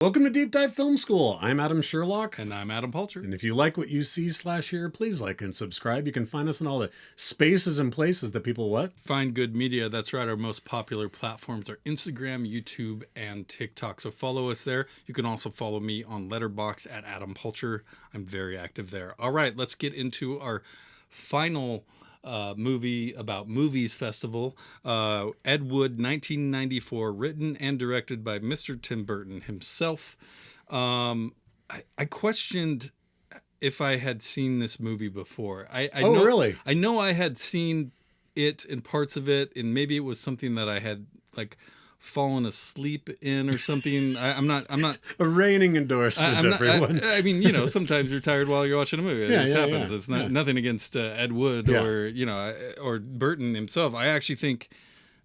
Welcome to Deep Dive Film School. I'm Adam Sherlock. And I'm Adam Palter. And if you like what you see/hear, please like and subscribe. You can find us in all the spaces and places that people what? Find good media. That's right. Our most popular platforms are Instagram, YouTube, and TikTok. So follow us there. You can also follow me on Letterboxd at Adam Palter. I'm very active there. All right, let's get into our final movie about movies festival. Ed Wood, 1994, written and directed by Mr. Tim Burton himself. I questioned if I had seen this movie before. Really? I know I had seen it in parts of it, and maybe it was something that I had fallen asleep in or something. I'm not a reigning endorsement, everyone. I mean, sometimes you're tired while you're watching a movie. It just happens. It's nothing against Ed Wood or Burton himself. I actually think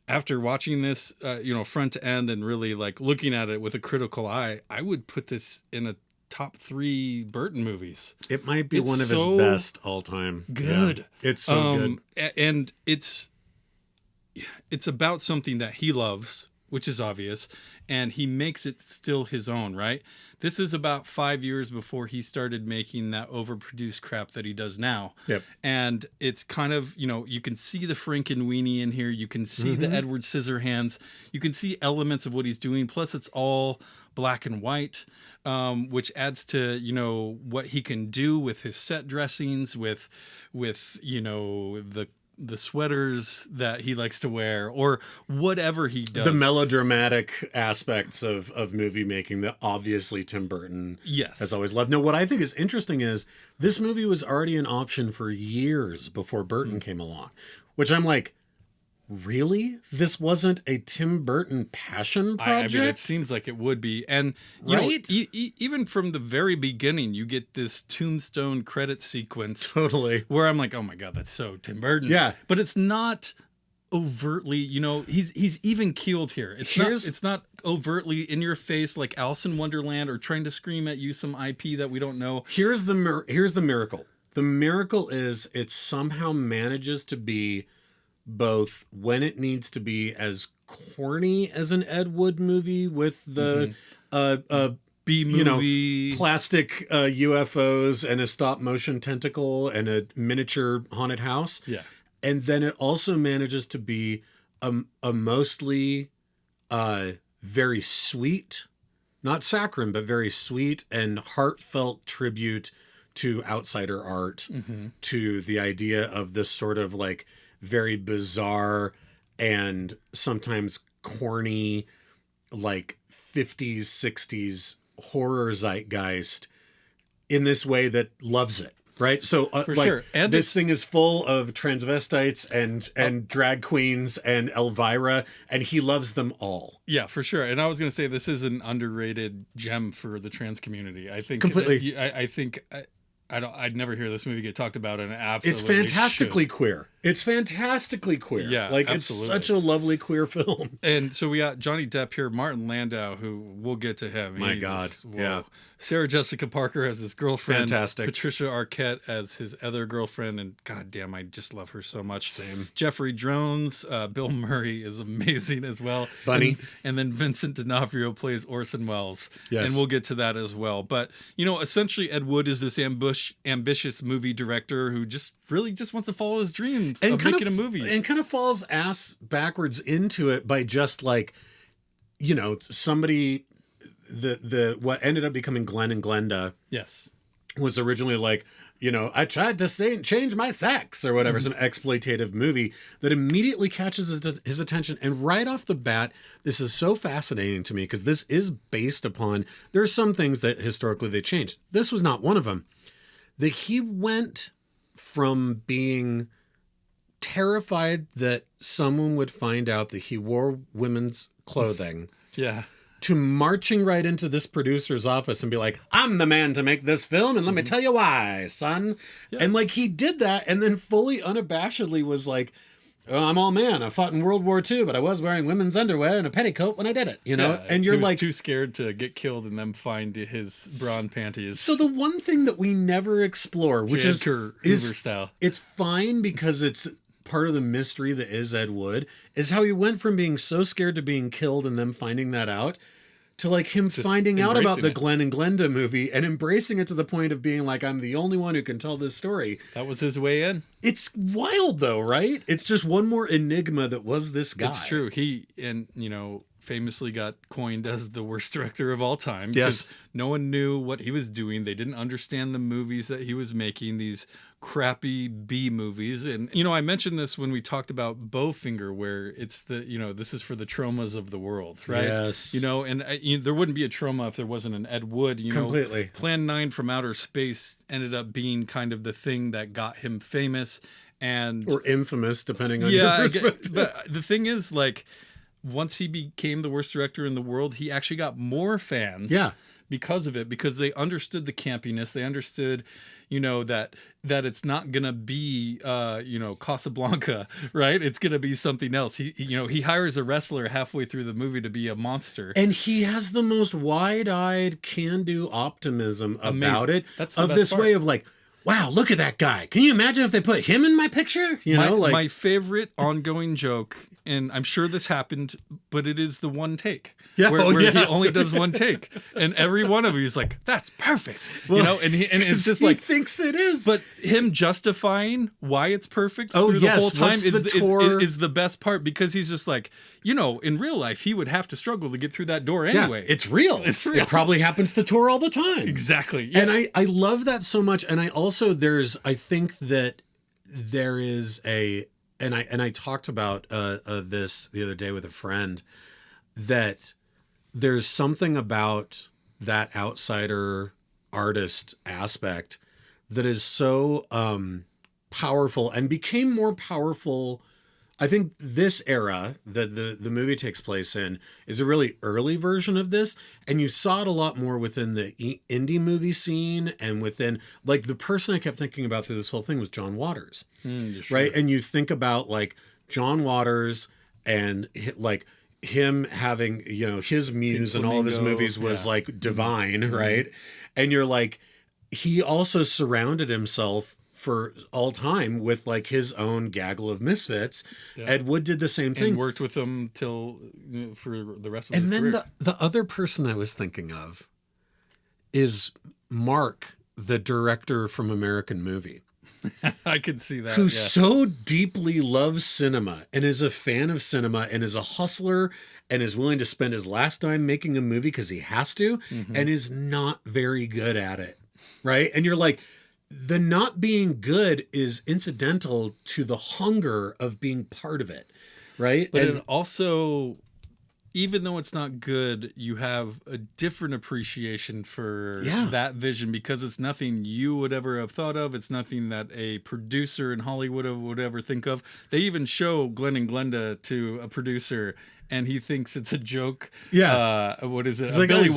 after watching this, front to end and really looking at it with a critical eye, I would put this in a top 3 Burton movies. It might be one of his best all time. Good. Yeah, it's so good. And it's about something that he loves, which is obvious, and he makes it still his own, right? This is about 5 years before he started making that overproduced crap that he does now. Yep. And it's kind of, you can see the Frankenweenie in here. You can see the Edward Scissorhands. You can see elements of what he's doing. Plus, it's all black and white, which adds to, what he can do with his set dressings, with the sweaters that he likes to wear, or whatever he does. The melodramatic aspects of movie making that obviously Tim Burton has always loved. Now, what I think is interesting is this movie was already an option for years before Burton came along, which I'm like, really? This wasn't a Tim Burton passion project? I mean, it seems like it would be. And, even from the very beginning, you get this Tombstone credit sequence. Totally. Where I'm like, oh my God, that's so Tim Burton. Yeah. But it's not overtly, he's even keeled here. It's not overtly in your face like Alice in Wonderland or trying to scream at you some IP that we don't know. Here's the miracle. The miracle is it somehow manages to be both when it needs to be as corny as an Ed Wood movie with the B-movie plastic UFOs and a stop motion tentacle and a miniature haunted house. Yeah. And then it also manages to be a mostly very sweet, not saccharine, but very sweet and heartfelt tribute to outsider art, to the idea of this sort of very bizarre and sometimes corny 50s, 60s horror zeitgeist in this way that loves it, right? So sure. And this thing is full of transvestites and drag queens and Elvira, and he loves them all. Yeah, for sure. And I was going to say this is an underrated gem for the trans community. I think completely. I'd never hear this movie get talked about, and it absolutely It's fantastically queer. It's fantastically queer. Yeah, absolutely. It's such a lovely queer film. And so we got Johnny Depp here, Martin Landau, who we'll get to him. My God, yeah. Sarah Jessica Parker as his girlfriend. Fantastic. Patricia Arquette as his other girlfriend, and goddamn, I just love her so much. Same. Jeffrey Jones, Bill Murray is amazing as well. Bunny. And then Vincent D'Onofrio plays Orson Welles. Yes. And we'll get to that as well. But, essentially Ed Wood is this ambitious movie director who just wants to follow his dreams of making a movie. And kind of falls ass backwards into it by just somebody... The what ended up becoming Glenn and Glenda was originally I tried to change my sex or whatever, some exploitative movie that immediately catches his attention. And right off the bat, this is so fascinating to me because this is based upon, there's some things that historically they changed. This was not one of them. That he went from being terrified that someone would find out that he wore women's clothing. Yeah. To marching right into this producer's office and be like, I'm the man to make this film, and let me tell you why, son. Yeah. And he did that, and then fully unabashedly was like, oh, I'm all man. I fought in World War II, but I was wearing women's underwear and a petticoat when I did it, Yeah, and you're he was too scared to get killed and then find his bra and panties. So the one thing that we never explore, which is style, it's fine because it's part of the mystery that is Ed Wood, is how he went from being so scared to being killed and them finding that out to like him Just finding out about the embracing it. Glenn and Glenda movie and embracing it to the point of being like, I'm the only one who can tell this story. That was his way in. It's wild though, right? It's just one more enigma that was this guy. It's true. He, and you know, famously got coined as the worst director of all time. Yes. Because no one knew what he was doing. They didn't understand the movies that he was making, these crappy B movies. And, you know, I mentioned this when we talked about Bowfinger, where it's the, you know, this is for the traumas of the world, right? Yes. You know, and there wouldn't be a trauma if there wasn't an Ed Wood, you know. Completely. Plan 9 from Outer Space ended up being kind of the thing that got him famous. And or infamous, depending on your perspective. But the thing is, like, once he became the worst director in the world, he actually got more fans because of it, because they understood the campiness. They understood, you know, that it's not gonna be you know, Casablanca, right? It's gonna be something else. He you know, he hires a wrestler halfway through the movie to be a monster, and he has the most wide-eyed can-do optimism about it. That's the of best this part. way of like, wow, look at that guy. Can you imagine if they put him in my picture? You know, like my favorite ongoing joke, and I'm sure this happened, but it is the one take. Yeah, where yeah. he only does one take, and every one of you is like, "That's perfect," Well, you know, and it's just he like thinks it is. But him justifying why it's perfect Oh, through yes, the whole time what's the tour? is the best part, because he's just like, you know, in real life he would have to struggle to get through that door anyway. Yeah, it's real. It's real. It probably happens to Tor all the time. Exactly. Yeah. And I love that so much. And I also I think that there is and I talked about this the other day with a friend, that there's something about that outsider artist aspect that is so powerful and became more powerful. I think this era that the movie takes place in is a really early version of this. And you saw it a lot more within the indie movie scene, and within, like, the person I kept thinking about through this whole thing was John Waters, Sure. right? And you think about like John Waters and like him having, you know, his muse in all of his Flamingo, movies was yeah. like divine, right? And you're like, he also surrounded himself for all time with like his own gaggle of misfits. Yeah. Ed Wood did the same thing. And worked with them till, you know, for the rest of And his then career. the other person I was thinking of is Mark, the director from American Movie, I could see that. who yeah. so deeply loves cinema and is a fan of cinema and is a hustler and is willing to spend his last dime making a movie because he has to, and is not very good at it. Right. And you're like, the not being good is incidental to the hunger of being part of it. Right. But and it also, even though it's not good, you have a different appreciation for that vision, because it's nothing you would ever have thought of. It's nothing that a producer in Hollywood would ever think of. They even show Glenn and Glenda to a producer, and he thinks it's a joke. Yeah. What is it? Like, Billy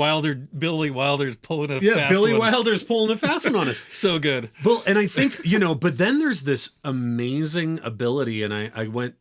Wilder's pulling a fast Billy one. Wilder's pulling a fast one on us. So good. Well, and I think, you know, but then there's this amazing ability, and I went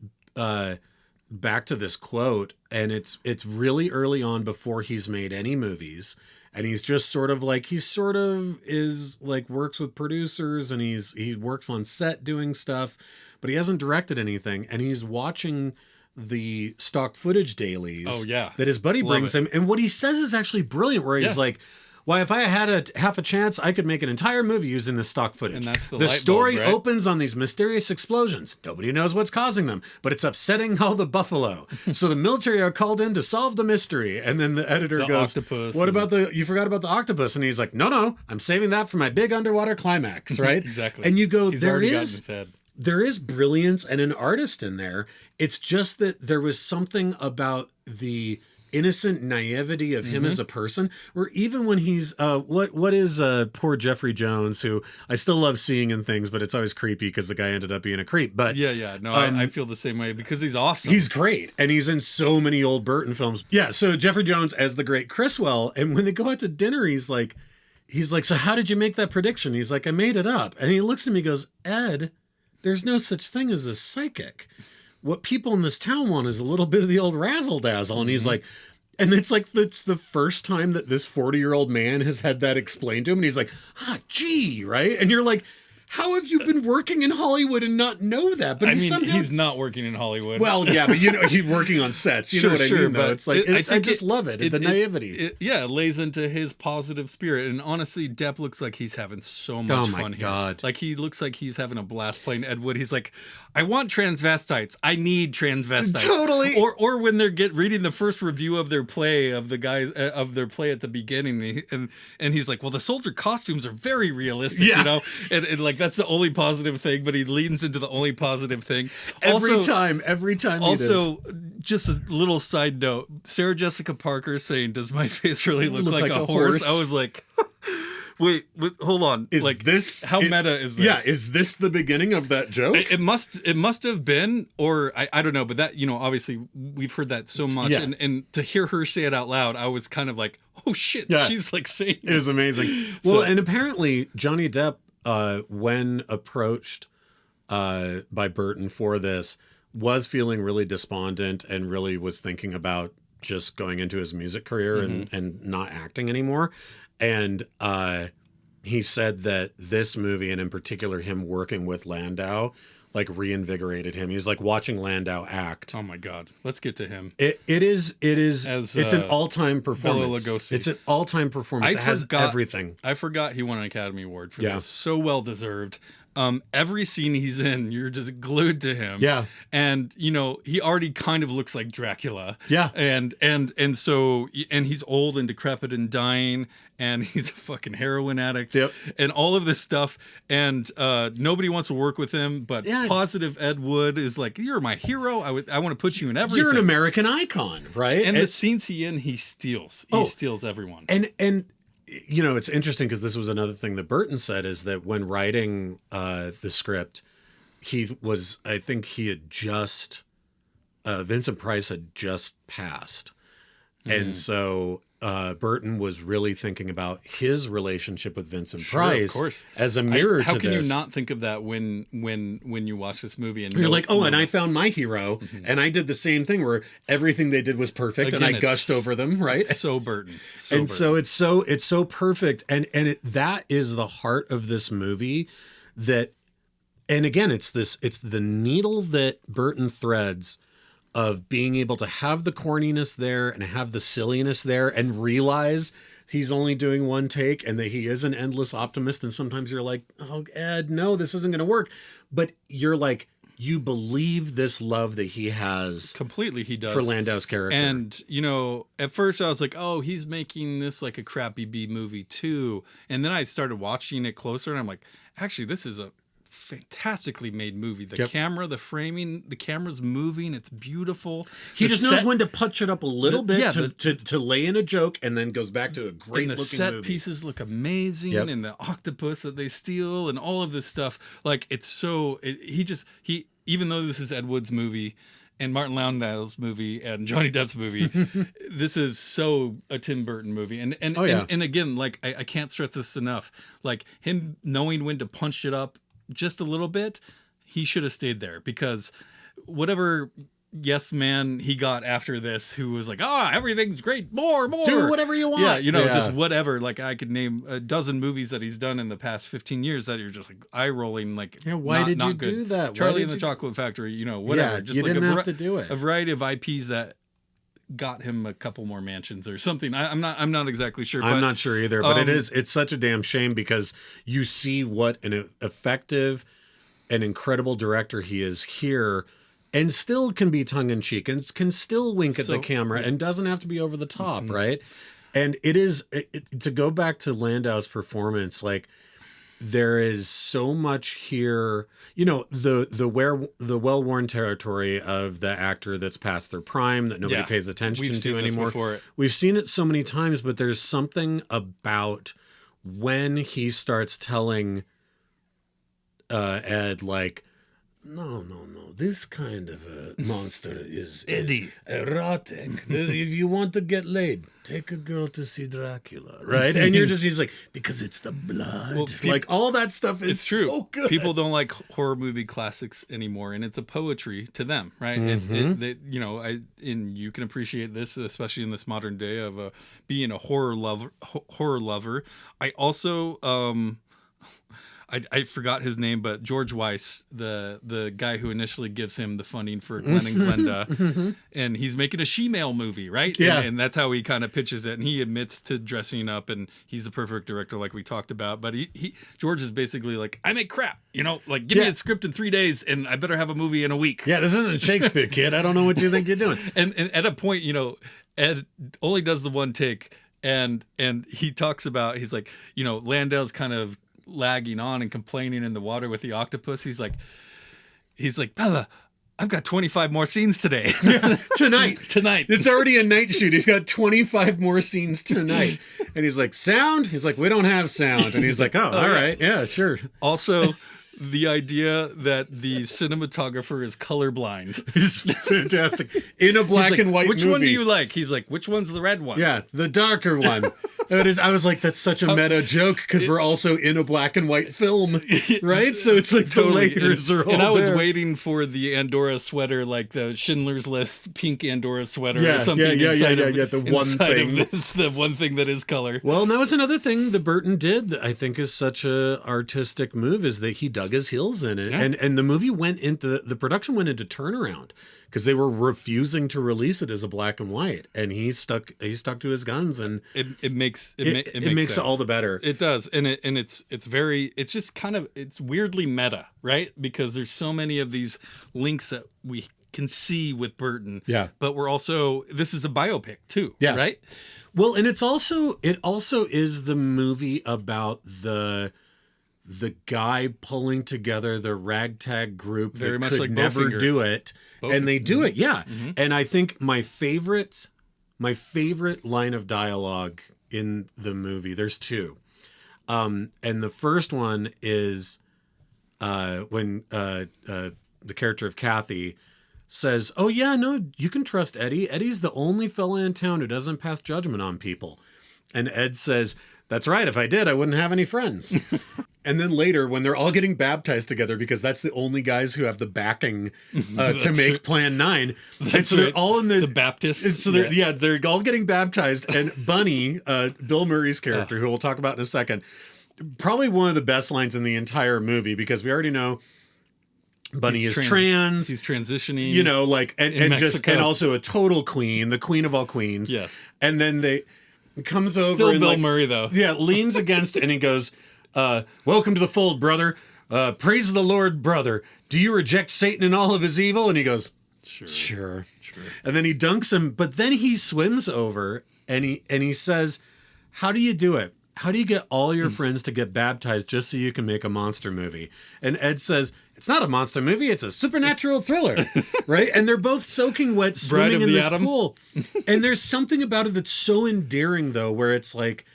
back to this quote, and it's really early on, before he's made any movies, and he's just sort of is like works with producers, and he works on set doing stuff, but he hasn't directed anything, and he's watching the stock footage dailies that his buddy brings him, and what he says is actually brilliant, where he's like, why, if I had half a chance, I could make an entire movie using this stock footage. And that's the the light story bulb, right? opens on these mysterious explosions. Nobody knows what's causing them, but it's upsetting all the buffalo. So the military are called in to solve the mystery. And then the editor goes, octopus what about you forgot about the octopus? And he's like, no, I'm saving that for my big underwater climax, right? Exactly. And you go, He's already gotten his head. There is brilliance and an artist in there. It's just that there was something about the innocent naivety of him as a person, where even when he's what is poor Jeffrey Jones, who I still love seeing in things, but it's always creepy because the guy ended up being a creep. But I feel the same way, because he's awesome. He's great, and he's in so many old Burton films. Yeah, so Jeffrey Jones as the great Criswell, and when they go out to dinner, he's like, so how did you make that prediction? He's like, I made it up. And he looks at me and goes, Ed, there's no such thing as a psychic. What people in this town want is a little bit of the old razzle dazzle. And he's like, and it's like, that's the first time that this 40-year-old man has had that explained to him. And he's like, gee, right? And you're like, How have you been working in Hollywood and not know that? But he's not working in Hollywood. Well, yeah, but he's working on sets. You know what I mean? Though it's like I just love it. The naivety. It lays into his positive spirit. And honestly, Depp looks like he's having so much fun here. God. Like he looks like he's having a blast playing Ed Wood. He's like, I want transvestites. I need transvestites. Totally. Or when they're reading the first review of their play at the beginning, and he's like, well, the soldier costumes are very realistic, you know, and like that's the only positive thing. But he leans into the only positive thing every time. Also, just a little side note: Sarah Jessica Parker saying, "Does my face really look like a horse?" I was like. Wait, hold on. Is like this how meta is this? Yeah, is this the beginning of that joke? It must have been, or I don't know, but that, you know, obviously we've heard that so much, and to hear her say it out loud, I was kind of like, oh shit, she's like saying it was amazing. Well, and apparently Johnny Depp, when approached by Burton for this, was feeling really despondent and really was thinking about just going into his music career and not acting anymore. And he said that this movie, and in particular him working with Landau, like reinvigorated him. He's like watching Landau act. Oh my God. Let's get to him. It's an all-time performance. Bela Lugosi. It's an all-time performance. It has everything. I forgot he won an Academy Award for this. So well deserved. Every scene he's in, you're just glued to him. Yeah. And, you know, he already kind of looks like Dracula. Yeah. And so he's old and decrepit and dying, and he's a fucking heroin addict. Yep. And all of this stuff. And nobody wants to work with him, but positive Ed Wood is like, you're my hero. I want to put you in everything. You're an American icon, right? And the scenes he steals. He steals everyone. And you know, it's interesting because this was another thing that Burton said, is that when writing the script, I think he had just, Vincent Price had just passed. And so Burton was really thinking about his relationship with Vincent Price, of course, as a mirror to this. How can you not think of that when you watch this movie and you're like, oh, and I found my hero, and I did the same thing where everything they did was perfect, and I gushed over them, right? It's so Burton. So it's so perfect, and that is the heart of this movie. That, and again, it's the needle that Burton threads of being able to have the corniness there and have the silliness there and realize he's only doing one take and that he is an endless optimist. And sometimes you're like, oh, Ed, no, this isn't going to work. But you're like, you believe this love that he has. Completely, he does. For Landau's character. And, you know, at first I was like, oh, he's making this like a crappy B movie too. And then I started watching it closer and I'm like, actually, this is a fantastically made movie. The camera, the framing, the camera's moving. It's beautiful. He just knows when to punch it up a little bit to lay in a joke, and then goes back to a great looking movie. The set pieces look amazing, and the octopus that they steal, and all of this stuff. Like, it's so. Even though this is Ed Wood's movie and Martin Landau's movie and Johnny Depp's movie, this is so a Tim Burton movie. And again, like I can't stress this enough. Like, him knowing when to punch it up just a little bit, he should have stayed there, because whatever yes man he got after this, who was like, everything's great, more do whatever you want, just whatever. Like, I could name a dozen movies that he's done in the past 15 years that you're just like eye rolling, like, why did you do that? Charlie and the Chocolate Factory, whatever. Just you like didn't have to do it. A variety of IPs that got him a couple more mansions or something. I'm not exactly sure. I'm not sure either, but it's such a damn shame, because you see what an effective and incredible director he is here, and still can be tongue in cheek and can still wink at the camera and doesn't have to be over the top, right? And to go back to Landau's performance, like, there is so much here, the well-worn territory of the actor that's past their prime that nobody pays attention to anymore. We've seen it so many times, but there's something about when he starts telling Ed, like, no, this kind of a monster is erotic. If you want to get laid, take a girl to see Dracula, right? And he's like, because it's the blood. Well, like, all that stuff is so good. People don't like horror movie classics anymore, and it's a poetry to them, right? You can appreciate this, especially in this modern day of being a horror lover. I also I forgot his name, but George Weiss, the guy who initially gives him the funding for Glenn and Glenda, and he's making a she-male movie, right? Yeah. And that's how he kind of pitches it, and he admits to dressing up, and he's the perfect director, like we talked about. But George is basically like, I make crap, like give me a script in 3 days, and I better have a movie in a week. Yeah, this isn't Shakespeare, kid. I don't know what you think you're doing. And at a point, Ed only does the one take, and he talks about, he's like, Landau's kind of lagging on and complaining in the water with the octopus. He's like, Bella, I've got 25 more scenes today. Tonight. It's It's already a night shoot. He's got 25 more scenes tonight. And he's like, sound? He's like, we don't have sound. And he's like, all right. Yeah, sure. Also, the idea that the cinematographer is colorblind. He's fantastic. In a black and white which movie. one do you like? He's like, which one's the red one? Yeah, the darker one. I was like, that's such a meta joke because we're also in a black and white film, right? So it's like Totally. the layers are all And I was there. waiting for the Andorra sweater, like the Schindler's List pink Andorra sweater Yeah, or something. yeah, inside of, the one inside thing. Of this, the one thing that is color. Well, and that was another thing that Burton did that I think is such a artistic move, is that he dug his heels in it. Yeah. And the movie went into, the production went into turnaround because they were refusing to release it as a black and white. And he stuck to his guns, and It makes it all the better. It does, and it's just kind of, it's weirdly meta, right? Because there's so many of these links that we can see with Burton. Yeah. But this is a biopic too. Yeah. Right. Well, and it also is the movie about the guy pulling together the ragtag group Very that much could like never Bowfinger. do it, and they do it. Yeah. And I think my favorite line of dialogue in the movie, there's two. And the first one is when the character of Kathy says, "Oh yeah, no, you can trust Eddie. Eddie's the only fella in town who doesn't pass judgment on people." And Ed says, "That's right. If I did, I wouldn't have any friends." And then later, when they're all getting baptized together, because that's the only guys who have the backing to make Plan 9. And so they're all in the Baptists. and so they're all getting baptized. And Bunny, Bill Murray's character, who we'll talk about in a second, probably one of the best lines in the entire movie, because we already know Bunny is trans. He's transitioning. And also a total queen, the queen of all queens. Yes. And then comes over Still and Bill Murray though. Yeah, leans against and he goes, "Welcome to the fold, brother. Praise the Lord, brother. Do you reject Satan and all of his evil?" And he goes, Sure. And then he dunks him, but then he swims over and he says, "How do you do it? How do you get all your friends to get baptized just so you can make a monster movie?" And Ed says, "It's not a monster movie, it's a supernatural thriller." Right? And they're both soaking wet, swimming in this pool. And there's something about it that's so endearing, though, where it's like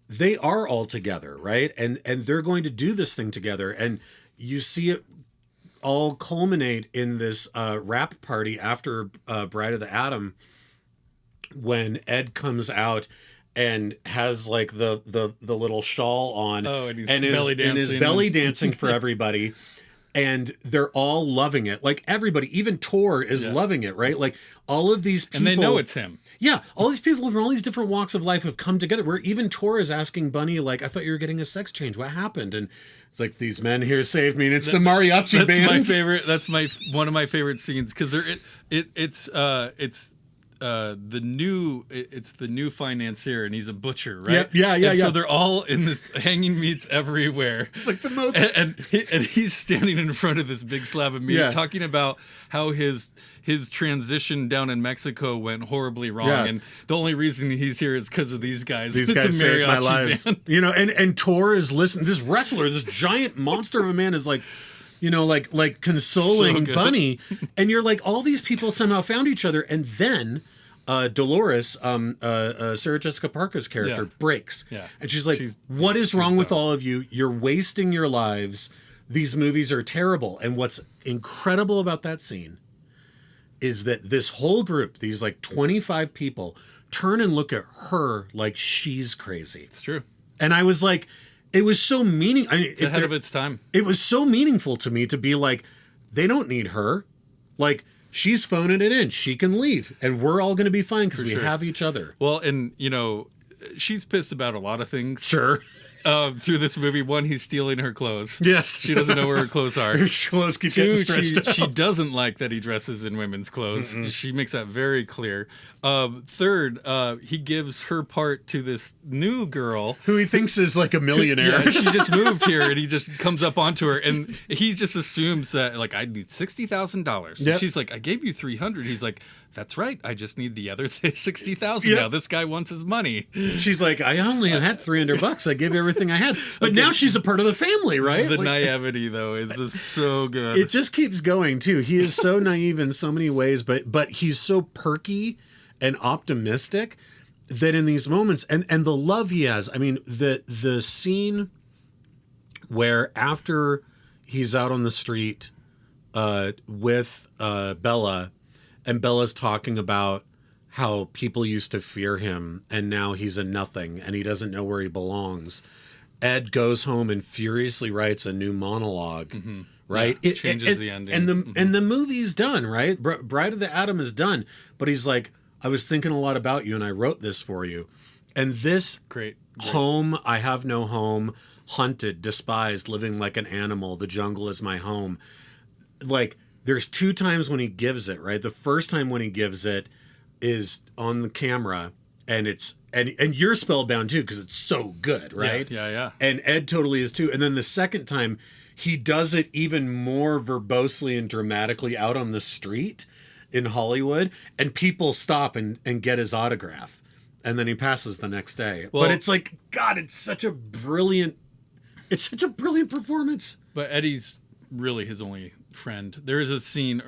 they are all together, right? And they're going to do this thing together. And you see it all culminate in this rap party after Bride of the Atom, when Ed comes out and has like the little shawl on, and is belly dancing for everybody. And they're all loving it. Like everybody, even Tor is loving it, right? Like all of these people. And they know it's him. Yeah. All these people from all these different walks of life have come together, where even Tor is asking Bunny, like, "I thought you were getting a sex change. What happened?" And it's like, "These men here saved me." And it's the mariachi band. That's my favorite. That's one of my favorite scenes, because it's the new financier, and he's a butcher, right? Yeah. So they're all in this hanging meats everywhere. It's like the most. And he's standing in front of this big slab of meat, talking about how his transition down in Mexico went horribly wrong, and the only reason he's here is because of these guys. These guys saved my lives. Band. And Tor is listening. This wrestler, this giant monster of a man, is like, like consoling Bunny. And you're like, all these people somehow found each other. And then Dolores, Sarah Jessica Parker's character, breaks. Yeah. And she's like, what is wrong with all of you? You're wasting your lives. These movies are terrible. And what's incredible about that scene is that this whole group, these like 25 people, turn and look at her like she's crazy. It's true. And I was like, it was so ahead of its time. It was so meaningful to me to be like, they don't need her. Like, she's phoning it in. She can leave. And we're all going to be fine because we have each other. Well, and, she's pissed about a lot of things. Sure. through this movie. One, he's stealing her clothes. Yes. She doesn't know where her clothes are. Her clothes keep getting stretched out. She doesn't like that he dresses in women's clothes. Mm-mm. She makes that very clear. Third, he gives her part to this new girl. Who he thinks is like a millionaire. Yeah, she just moved here, and he just comes up onto her, and he just assumes that, like, I need $60,000. Yep. She's like, I gave you $300. He's like, that's right. I just need the other 60,000 now. This guy wants his money. She's like, I only had $300. I gave you everything I had. But now she's a part of the family, right? The naivety, though, is just so good. It just keeps going, too. He is so naive in so many ways, but he's so perky and optimistic that in these moments, and the love he has, I mean, the scene where after he's out on the street with Bella, and Bella's talking about how people used to fear him and now he's a nothing and he doesn't know where he belongs. Ed goes home and furiously writes a new monologue, right? Yeah, it changes the ending. And the movie's done, right? Bride of the Atom is done. But he's like, I was thinking a lot about you and I wrote this for you. And this great. Home, I have no home, hunted, despised, living like an animal, the jungle is my home. Like, there's 2 times when he gives it, right? The first time when he gives it is on the camera, and it's and you're spellbound too because it's so good, right? Yeah. And Ed totally is too. And then the second time, he does it even more verbosely and dramatically out on the street in Hollywood, and people stop and get his autograph, and then he passes the next day. Well, but it's like, God, it's such a brilliant performance. But Eddie's really his only friend. There is a scene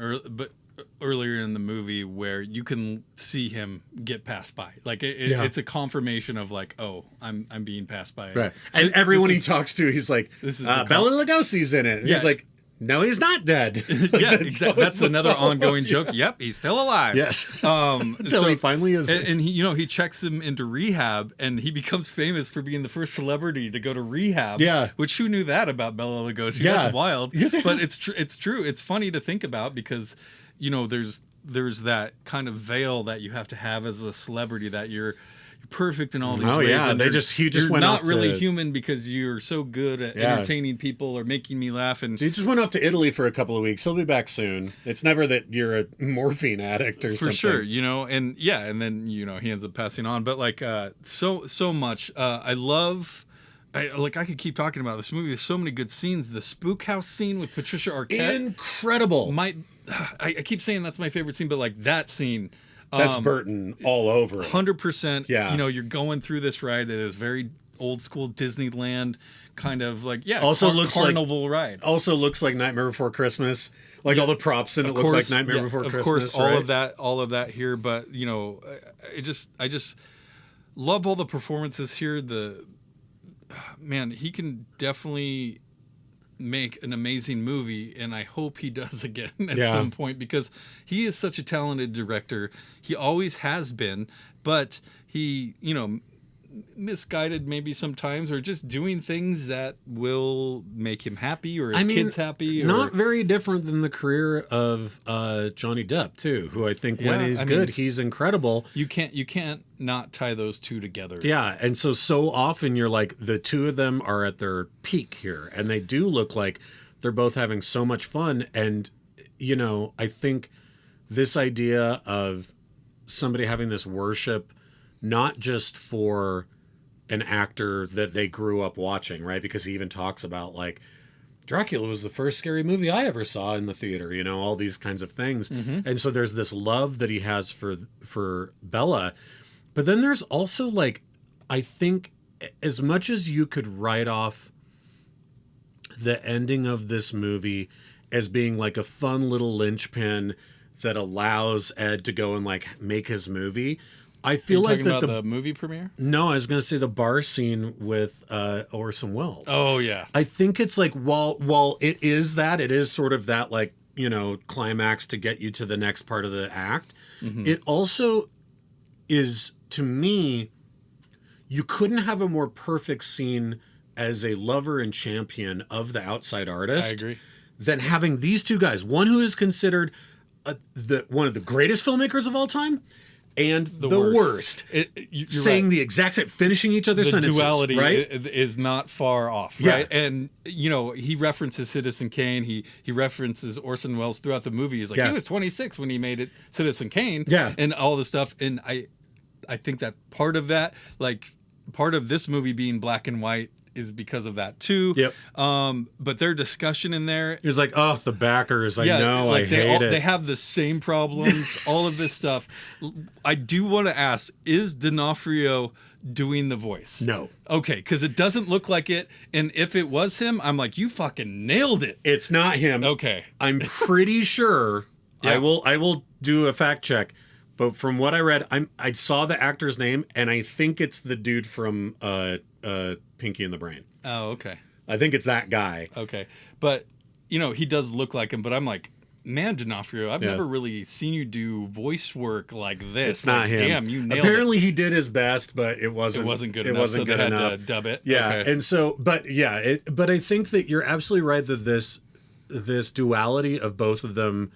earlier in the movie where you can see him get passed by. Like it's a confirmation of like, oh, I'm being passed by. Right. And everyone he talks to, he's like, Bela Lugosi's in it. And he's like, no, he's not dead. Yeah, exactly. That's another ongoing joke. Yep, he's still alive. Yes. Until he finally is. And he, he checks him into rehab, and he becomes famous for being the first celebrity to go to rehab. Yeah. Which who knew that about Bela Lugosi? Yeah. That's wild. But it's true. It's funny to think about because, there's that kind of veil that you have to have as a celebrity that you're perfect in all these ways. Oh yeah, and he just went not off really to... human because you're so good at entertaining people or making me laugh. And he just went off to Italy for a couple of weeks. He'll be back soon. It's never that you're a morphine addict or something. For sure, and then he ends up passing on. But like so much. I love. I could keep talking about this movie. There's so many good scenes. The spook house scene with Patricia Arquette, incredible. I keep saying that's my favorite scene, but like that scene. That's Burton all over. 100%. Yeah. You're going through this ride that is very old school Disneyland kind of like, looks carnival ride. Also looks like Nightmare Before Christmas. Like all the props in it look like Nightmare Before Christmas. Of course, right? all of that here. But I just love all the performances here. Man, he can definitely make an amazing movie, and I hope he does again at some point because he is such a talented director. He always has been, but he, misguided maybe sometimes, or just doing things that will make him happy or his kids happy. Not very different than the career of Johnny Depp too, who I think when he's good, he's incredible. You can't not tie those two together. Yeah, and so often you're like, the two of them are at their peak here, and they do look like they're both having so much fun. And I think this idea of somebody having this worship, not just for an actor that they grew up watching, right? Because he even talks about like, Dracula was the first scary movie I ever saw in the theater, all these kinds of things. Mm-hmm. And so there's this love that he has for Bella. But then there's also like, I think as much as you could write off the ending of this movie as being like a fun little linchpin that allows Ed to go and like make his movie, I feel like that the movie premiere. No, I was going to say the bar scene with Orson Welles. Oh yeah, I think it's like while it is sort of that like climax to get you to the next part of the act. Mm-hmm. It also is, to me, you couldn't have a more perfect scene as a lover and champion of the outside artist. I agree. Than having these two guys, one who is considered one of the greatest filmmakers of all time, and the worst. You're saying right. the exact same, finishing each other's sentences. The duality right? is not far off, right? And he references Citizen Kane. He references Orson Welles throughout the movie. He's like, he was 26 when he made it, Citizen Kane, and all this stuff. And I think that part of this movie being black and white is because of that too. Yep. But their discussion in there is like, oh, the backers. I know, I hate it. They have the same problems. All of this stuff. I do want to ask: is D'Onofrio doing the voice? No. Okay, because it doesn't look like it. And if it was him, I'm like, you fucking nailed it. It's not him. Okay. I'm pretty sure. I will do a fact check. But from what I read, I saw the actor's name, and I think it's the dude from Pinky and the Brain. Oh, okay. I think it's that guy. Okay. But, he does look like him, but I'm like, man, D'Onofrio, I've never really seen you do voice work like this. It's not him. Damn, you nailed Apparently it. he did his best, but it wasn't good it enough. wasn't so good they enough. had to dub it. Yeah. Okay. And so, but I think that you're absolutely right that this duality of both of them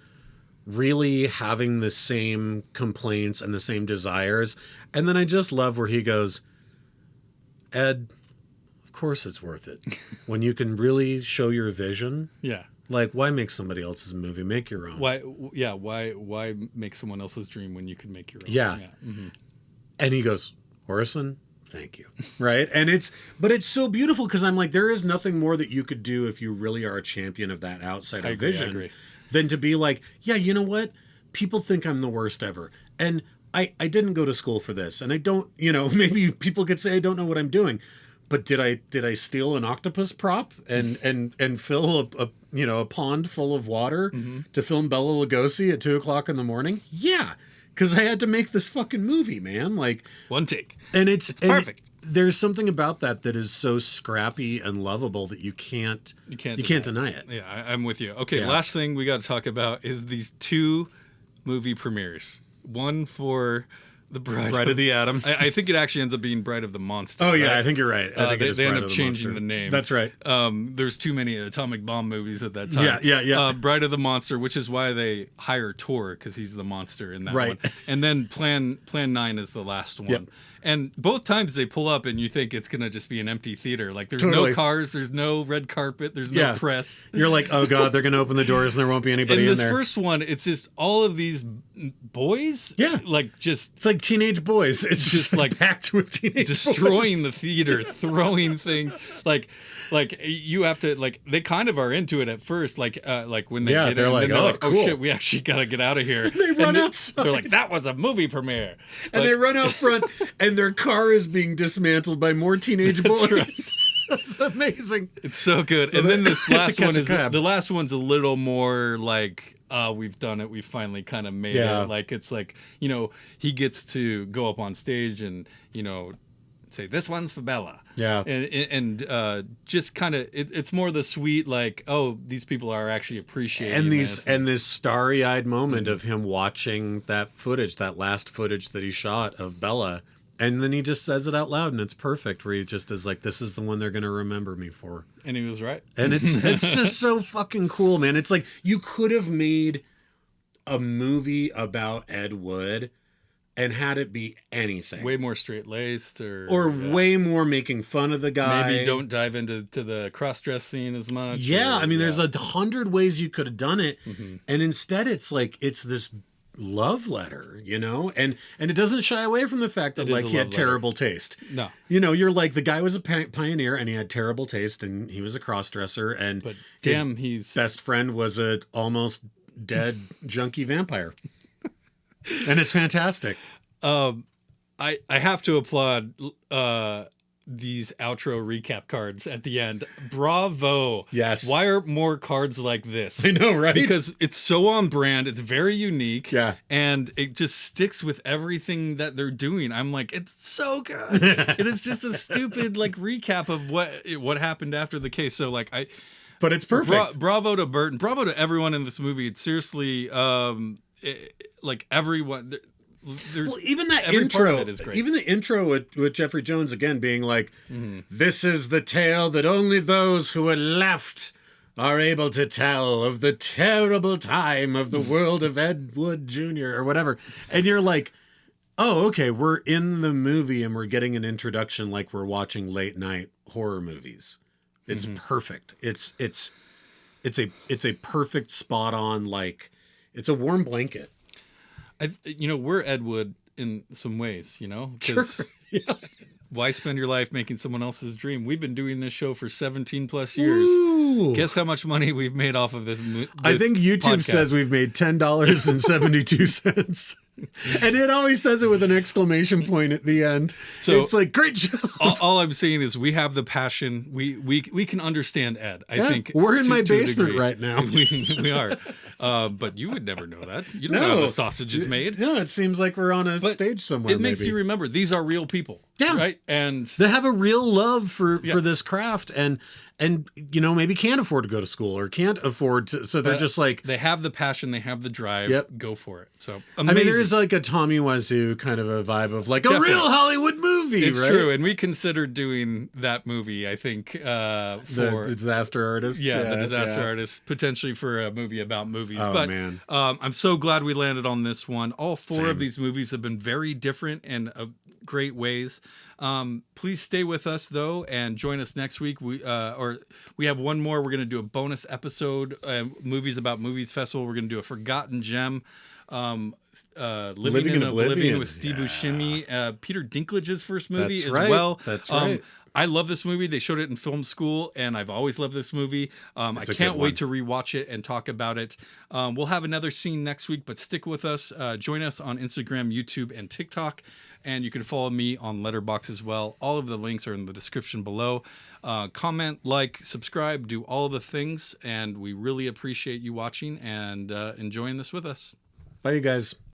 really having the same complaints and the same desires. And then I just love where he goes, Ed, of course it's worth it. When you can really show your vision. Yeah. Like, why make somebody else's movie? Make your own. Why make someone else's dream when you can make your own? Yeah. Mm-hmm. And he goes, Orson, thank you. Right? And it's so beautiful because I'm like, there is nothing more that you could do if you really are a champion of that outsider vision than to be like, yeah, you know what? People think I'm the worst ever. And I didn't go to school for this. And I don't, maybe people could say I don't know what I'm doing. But did I steal an octopus prop and fill a pond full of water to film Bela Lugosi at 2:00 in the morning? Yeah. Because I had to make this fucking movie, man. Like one take. And it's perfect. There's something about that is so scrappy and lovable that you can't deny it. Yeah, I'm with you. Okay, last thing we got to talk about is these two movie premieres. One for the Bride of the Atom. I think it actually ends up being Bride of the Monster. Oh yeah, right? I think you're right. I think they end up changing the name. That's right. There's too many atomic bomb movies at that time. Yeah. Bride of the Monster, which is why they hire Tor because he's the monster in that right. one. And then Plan 9 is the last one. Yep. And both times they pull up and you think it's going to just be an empty theater. Like there's totally. no cars, there's no red carpet, there's no press. You're like, oh God, they're going to open the doors and there won't be anybody in there. In this first one, it's just all of these boys. Yeah. It's like teenage boys. It's just like packed with teenage destroying boys. the theater, throwing things. Like you have to, they kind of are into it at first. Like when they get in, they're like, they're like, cool. Oh shit, we actually got to get out of here. They run outside. They're like, that was a movie premiere. And they run out front and their car is being dismantled by more teenage boys. Right. That's amazing. It's so good. So and then this last one is the last one's a little more like, we've done it. We finally kind of made it. Like it's like, he gets to go up on stage and say this one's for Bella. Yeah. And just kind of it's more the sweet like, oh, these people are actually appreciating this starry-eyed moment of him watching that footage, that last footage that he shot of Bella. And then he just says it out loud, and it's perfect. Where he just is like, "This is the one they're going to remember me for." And he was right. And it's just so fucking cool, man. It's like you could have made a movie about Ed Wood and had it be anything. Way more straight-laced, way more making fun of the guy. Maybe don't dive into the cross-dress scene as much. Yeah, I mean, there's 100 ways you could have done it, and instead, it's like it's this love letter, and it doesn't shy away from the fact that he had terrible taste. No, you're like, the guy was a pioneer and he had terrible taste and he was a cross-dresser and his best friend was a almost dead junkie vampire. And it's fantastic. I have to applaud these outro recap cards at the end. Bravo. Yes. Why are more cards like this? I know, right? Because it's so on brand. It's very unique. Yeah. And it just sticks with everything that they're doing. I'm like, it's so good. It is just a stupid recap of what happened after the case. So but it's perfect. Bravo to Burton. Bravo to everyone in this movie. It's seriously everyone. Even that intro, even the intro with Jeffrey Jones again being like, "This is the tale that only those who are left are able to tell of the terrible time of the world of Ed Wood Jr." or whatever, and you're like, oh, okay, we're in the movie and we're getting an introduction like we're watching late night horror movies. It's perfect. It's a perfect spot on, like, it's a warm blanket. We're Ed Wood in some ways, Sure. Yeah. Why spend your life making someone else's dream? We've been doing this show for 17 plus years. Ooh. Guess how much money we've made off of this I think YouTube says we've made $10.72. And it always says it with an exclamation point at the end. So it's like, great job. All I'm saying is we have the passion. We can understand Ed. I think we're in my basement right now. We are. But you would never know that. You don't know how the sausage is made. No, it seems like we're on a stage somewhere. It makes you remember these are real people. Yeah. Right? And they have a real love for this craft and maybe can't afford to go to school or can't afford to, so they're just like, they have the passion, they have the drive. Yep. Go for it. So amazing. I mean, there is like a Tommy Wiseau kind of a vibe of like Definitely. A real Hollywood movie. It's right? true, and we considered doing that movie. I think for the Disaster Artist. The Disaster Artist, potentially for a movie about movies. Oh, but man. I'm so glad we landed on this one. All four of these movies have been very different and great ways. Please stay with us though and join us next week. We have one more. We're going to do a bonus episode, Movies About Movies Festival. We're going to do a Forgotten Gem, Living in Oblivion with Steve Buscemi, Peter Dinklage's first movie well. That's right. I love this movie. They showed it in film school, and I've always loved this movie. I can't wait to rewatch it and talk about it. We'll have another scene next week, but stick with us. Join us on Instagram, YouTube, and TikTok, and you can follow me on Letterboxd as well. All of the links are in the description below. Comment, like, subscribe, do all of the things, and we really appreciate you watching and enjoying this with us. Bye, you guys.